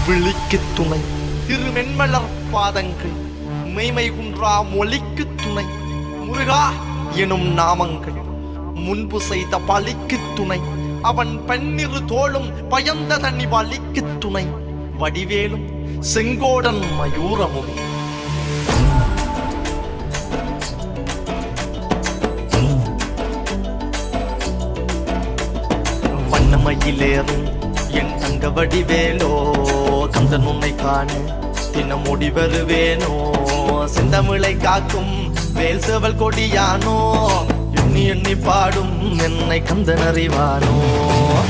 விழிக்கு துணை திருமென்மலர் பாதங்கள் மெய்மை குன்றா மொழிக்கு துணை முருகா எனும் நாமங்கள் முன்பு செய்த பலிக்கு துணை அவன் பன்னிரு தோளும் பயந்த தண்ணி வலிக்கு துணை வடிவேலும் செங்கோடன் மயூரமும் வண்ணமயிலேறும் என் தங்க வடிவேலோ கந்தன் உன்னை காண தினம் ஓடி வருவேனோ செந்தமிழை காக்கும் வேல் சேவல் கொடியானோ எண்ணி எண்ணி பாடும் என்னை கந்தன் அறிவானோ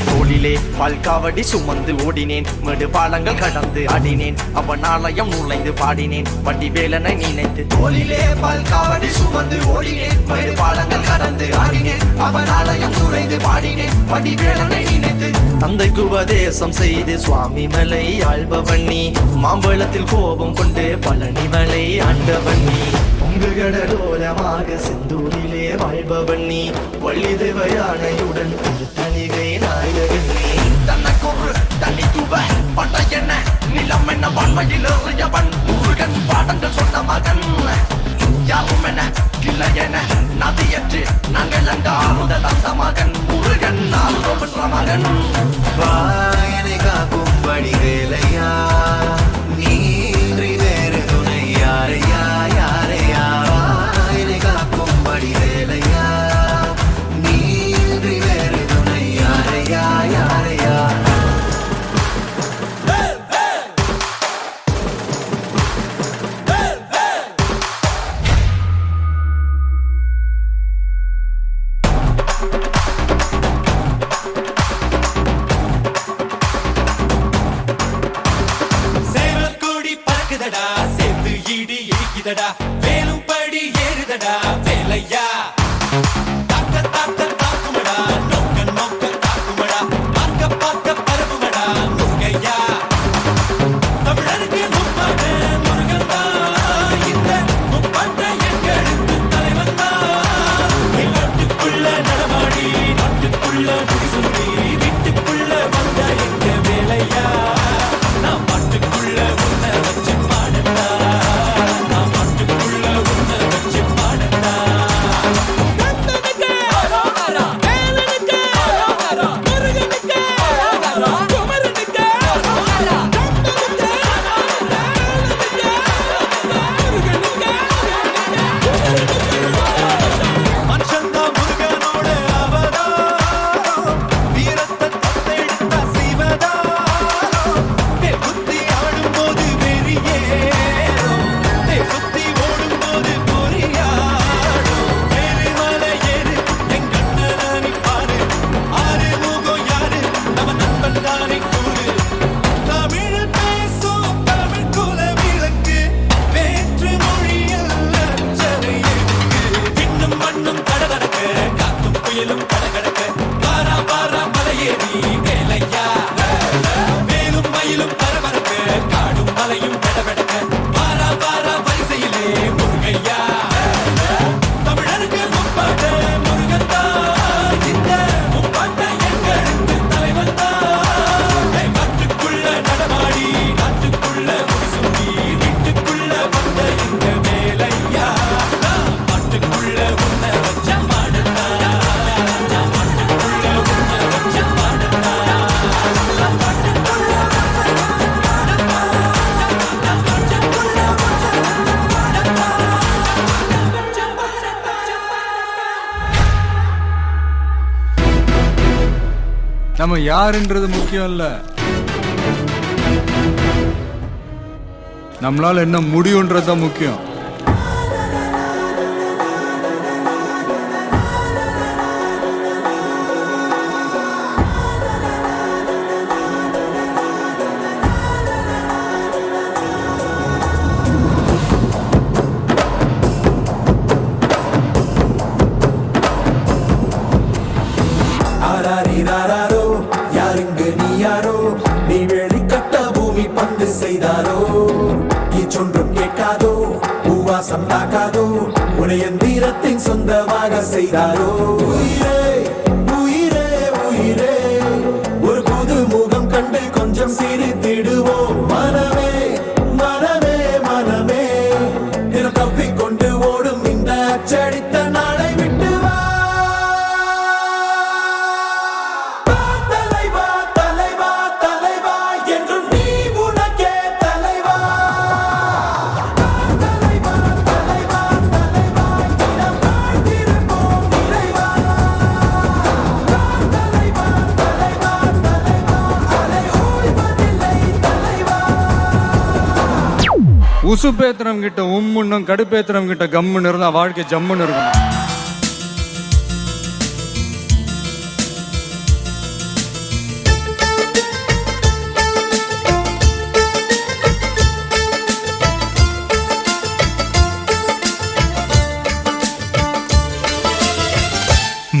தோளிலே பால்காவடி சுமந்து ஓடினேன் மேடு பாலங்கள் கடந்து ஆடினேன் அவன் ஆலயம் நுழைந்து பாடினேன் வடிவேலனை நினைத்து தோளிலே பால்காவடி சுமந்து ஓடினேன் மேடு பாலங்கள் கடந்து ஆடினேன் அவன் ஆலயம் நுழைந்து பாடினேன் வடிவேலனை நினைத்து தந்தைக்கு உபதேசம் செய்து சுவாமி மலை ஆள்பவன் நீ மாம்பழத்தில் கோபம் கொண்டு பழனி மலை ஆண்டவன் நீ பொங்குகடலோரமாக செந்தூரிலே வாழ்பவன் நீ வள்ளி தேவயானையுடன் திருத்தணிகை நாயகன் நீ தனக்கொரு தனி துவ பட்ட என்ன நிலம் என்ன வாழ்மையில் எறியவன் முருகன் பாடங்கள் சொன்ன மகன் யாரும் என இல்லை என நதியற்று நாங்கள் அங்க ஆறுத தந்த மகன் முருகன் ஆறுதல் பெற்ற மகன் வாயனை காக்கும் வடிவேலையா நீன்றி வேறு துணை யாரையா யாரையா வாயனை காக்கும் வடிவேலையா நீன்றி வேறு துணை யாரையா யாரையா சேர்த்து ஈடி இடிக்குதடா வேலும் படி ஏறுதடா வேலையா தாக்க தாக்க தாக்குமடா நோக்க நோக்க தாக்குமடா பார்க்க பார்க்க பரவுமடா முருகையா தமிழருக்கு முப்பாட்ட முருகன் தான் இந்த முப்பாட்ட எங்களுக்கு தலைவன் தான் நாட்டுக்குள்ள நடமாடி நாட்டுக்குள்ள முடிசூடி வீட்டுக்குள்ள வந்த எங்க வேலையா நான் பாட்டுக்குள்ள உன்னை வச்சு பாடட்டா நான் பாட்டுக்குள்ள உன்னை வச்சு பாடட்டா கந்தனுக்கு அரோகரா வேலனுக்கு அரோகரா முருகனுக்கு அரோகரா குமரனுக்கு அரோகரா கந்தனுக்கு அரோகரா வேலனுக்கு அரோகரா முருகனுக்கு மனுஷன்தா முருகனோட அவதாரம் வீரத்தை தத்தெடுத்த சிவதாரம் புத்தி ஆடும்போது வெறியேறும் சுத்தி ஓடும்போது பொறியாடும் பெருமலை ஏறு என் கண்ணனானி பாரு ஆறு முகம் யாரு நம்ம நண்பன் தானே கூறு தமிழ் பேசும் தமிழ் குல விளக்கு வேற்று மொழியில் அச்சனை எதுக்கு விண்ணும் மண்ணும் கடகடக்க காத்தும் புயலும் கடகடக்க வாரா வாரா மலையேறி வேலையா வேலும் மயிலும் பரபரக்க காடும் மலையும் வெடவெடக்க வாரா வாரா வரிசையிலே முருகையா தமிழருக்கு முப்பாட்ட முருகன் தான் இந்த முப்பாட்ட எங்களுக்கு தலைவன் தான் காட்டுக்குள்ள நடமாடி நாட்டுக்குள்ள முடிசூடி வீட்டுக்குள்ள வந்த எங்க வேலையா பாட்டுக்குள்ள உன்னை வச்ச மாடட்டா பாட்டுக்குள்ள உன்னை வச்ச மாடட்டா நம்ம யாருன்றது முக்கியம் இல்ல, நம்மளால என்ன முடியும்ன்றது முக்கியம். ஆராரிராரோ யாருங்க நீ யாரோ நீ வெளிக்கட்ட பூமி பந்து செய்தாரோ சொன்றும் கேட்காதோ பூவாசம் தாக்காதோ உனையன் வீரத்தின் சொந்தமாக செய்தாரோ உயிரே உயிரே உயிரே ஒரு புது முகம் கண்டு கொஞ்சம் சிரித்திடுவோம் உசுப்பேத்துறவங்க கிட்ட உம்முன்னும் கடுப்பேத்துறவங்க கிட்ட கம்முன்னு இருந்தா வாழ்க்கை ஜம்முன்னு இருக்கணும்.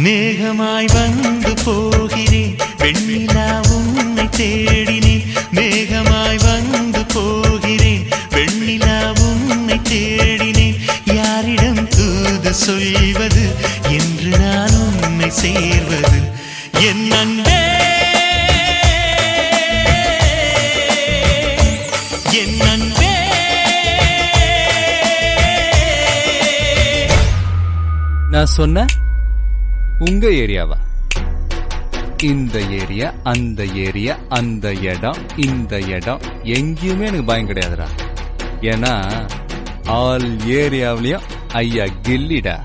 மேகமாய் வந்து போகிறேன் வெண்ணிலா உன்னை தேடினேன். மேகமாய் வந்து போகிறேன் வெண்ணிலா உன்னை தேடினேன். யாரிடம் தூது சொல்வது என்று நான் உன்னை சேர்வது என் அன்பே என் அன்பே. நான் சொன்ன உங்க ஏரியாவா? இந்த ஏரியா, அந்த ஏரியா, அந்த இடம், இந்த இடம் எங்கேயுமே எனக்கு பயம் கிடையாதுடா. ஏன்னா ஆல் ஏரியாவிலையும் ஐயா கில்லிடா.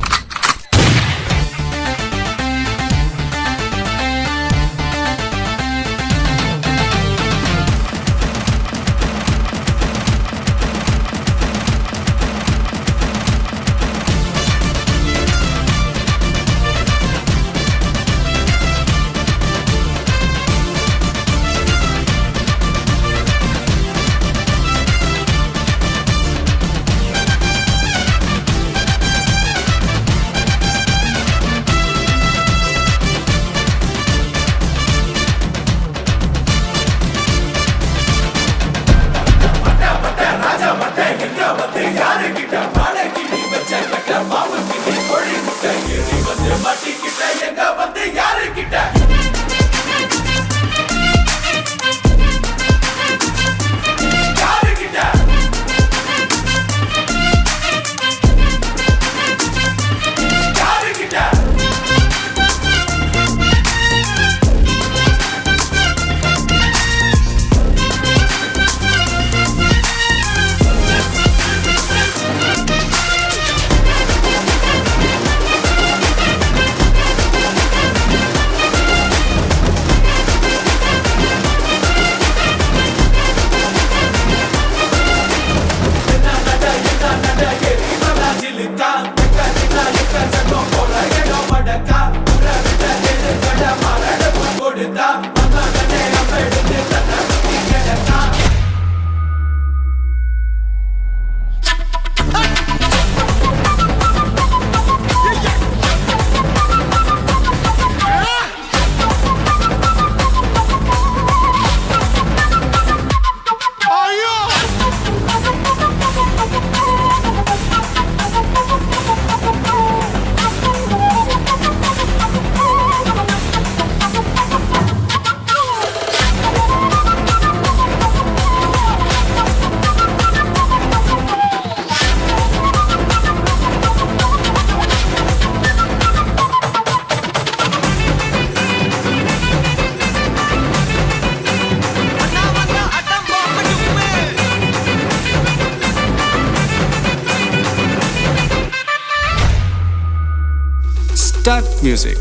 Start music.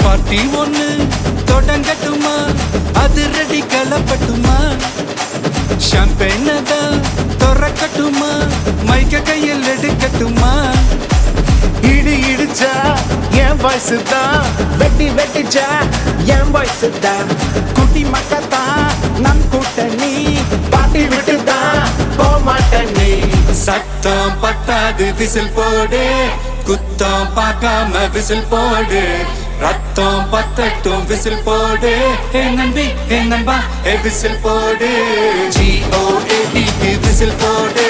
பார்ட்டி ஒண்ணு தொடங்கட்டுமா? அது ரெடி கலப்பட்டுமா? ஷாம்பெயினை தான் திறக்கட்டுமா? மைக்க கையில் எடுக்கட்டுமா? இடி இடிச்சா என் வாய்ஸ் தான், வெட்டி வெட்டிச்சா என் வாய்ஸ் தான். குட்டி மக்கத்தான் நம் கூட்டணி, பாட்டி விட்டு தான் போமாட்ட நீ. சத்தம் பத்தாது விசில் போடு, குத்தம் பார்க்காம விசில் போடு. ரத்தம் பத்தட்டும் விசில் போடு, ஏ நம்பி ஏ நம்பா ஏ விசில் போடு. GOATக்கு விசில் போடு,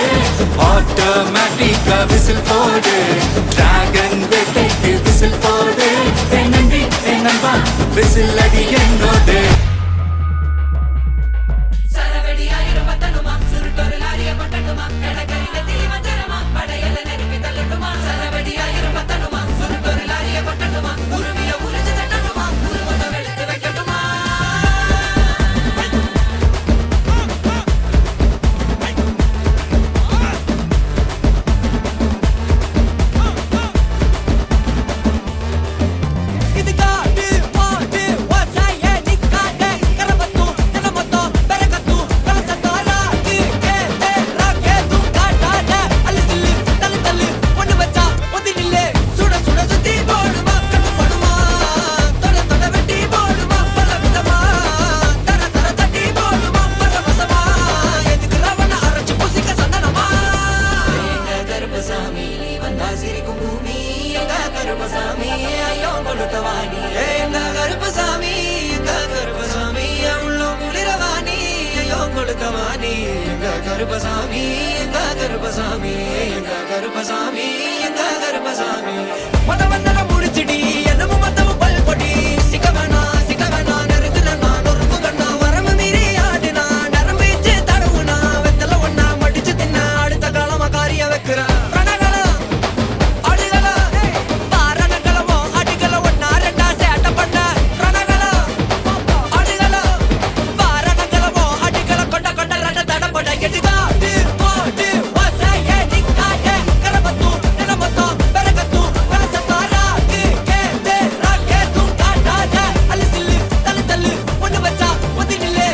ஆட்டோமேட்டிக்கா விசில் போடு. டிராகன் வேட்டைக்கு விசில் போடு, ஏ நம்பி ஏ நம்பா விசில் அடி என்னோடு. கருப்பசாமி எங்க கருப்பசாமி எங்க கருப்பசாமி எங்க கருப்பசாமி மத வந்தன முடிச்சிடி என்னமோ மத்தவ பல் கொடி சிக்கவனா நெருங்குன நான் நொறுக்கு கண்ணா வரம்பு மீறி ஆடுனா நரம்பு இச்சு தடவுனா வெத்தல ஒண்ணா மடிச்சு தின்ன அடுத்த காலமா காரிய வைக்கிற ரணகளா அடிகளா பாரணகளமோ அடிகள ஒண்ணா ரெண்டா சேட்ட பண்ண ரணகளா அடிகளா பாரணகளமோ அடிகள கொண்ட கொண்ட ரெண்ட தடப்பட எடிகாடு போடு வசைய நிக்காட கரபத்து நிலமத்து பெரகத்து கலசத்தாராக்கு கேட்டு ராக்கேத்து காட்டாத அலிசில்லு தள்ளு தள்ளு ஒண்ணு வச்சா ஒத்தி நில்லு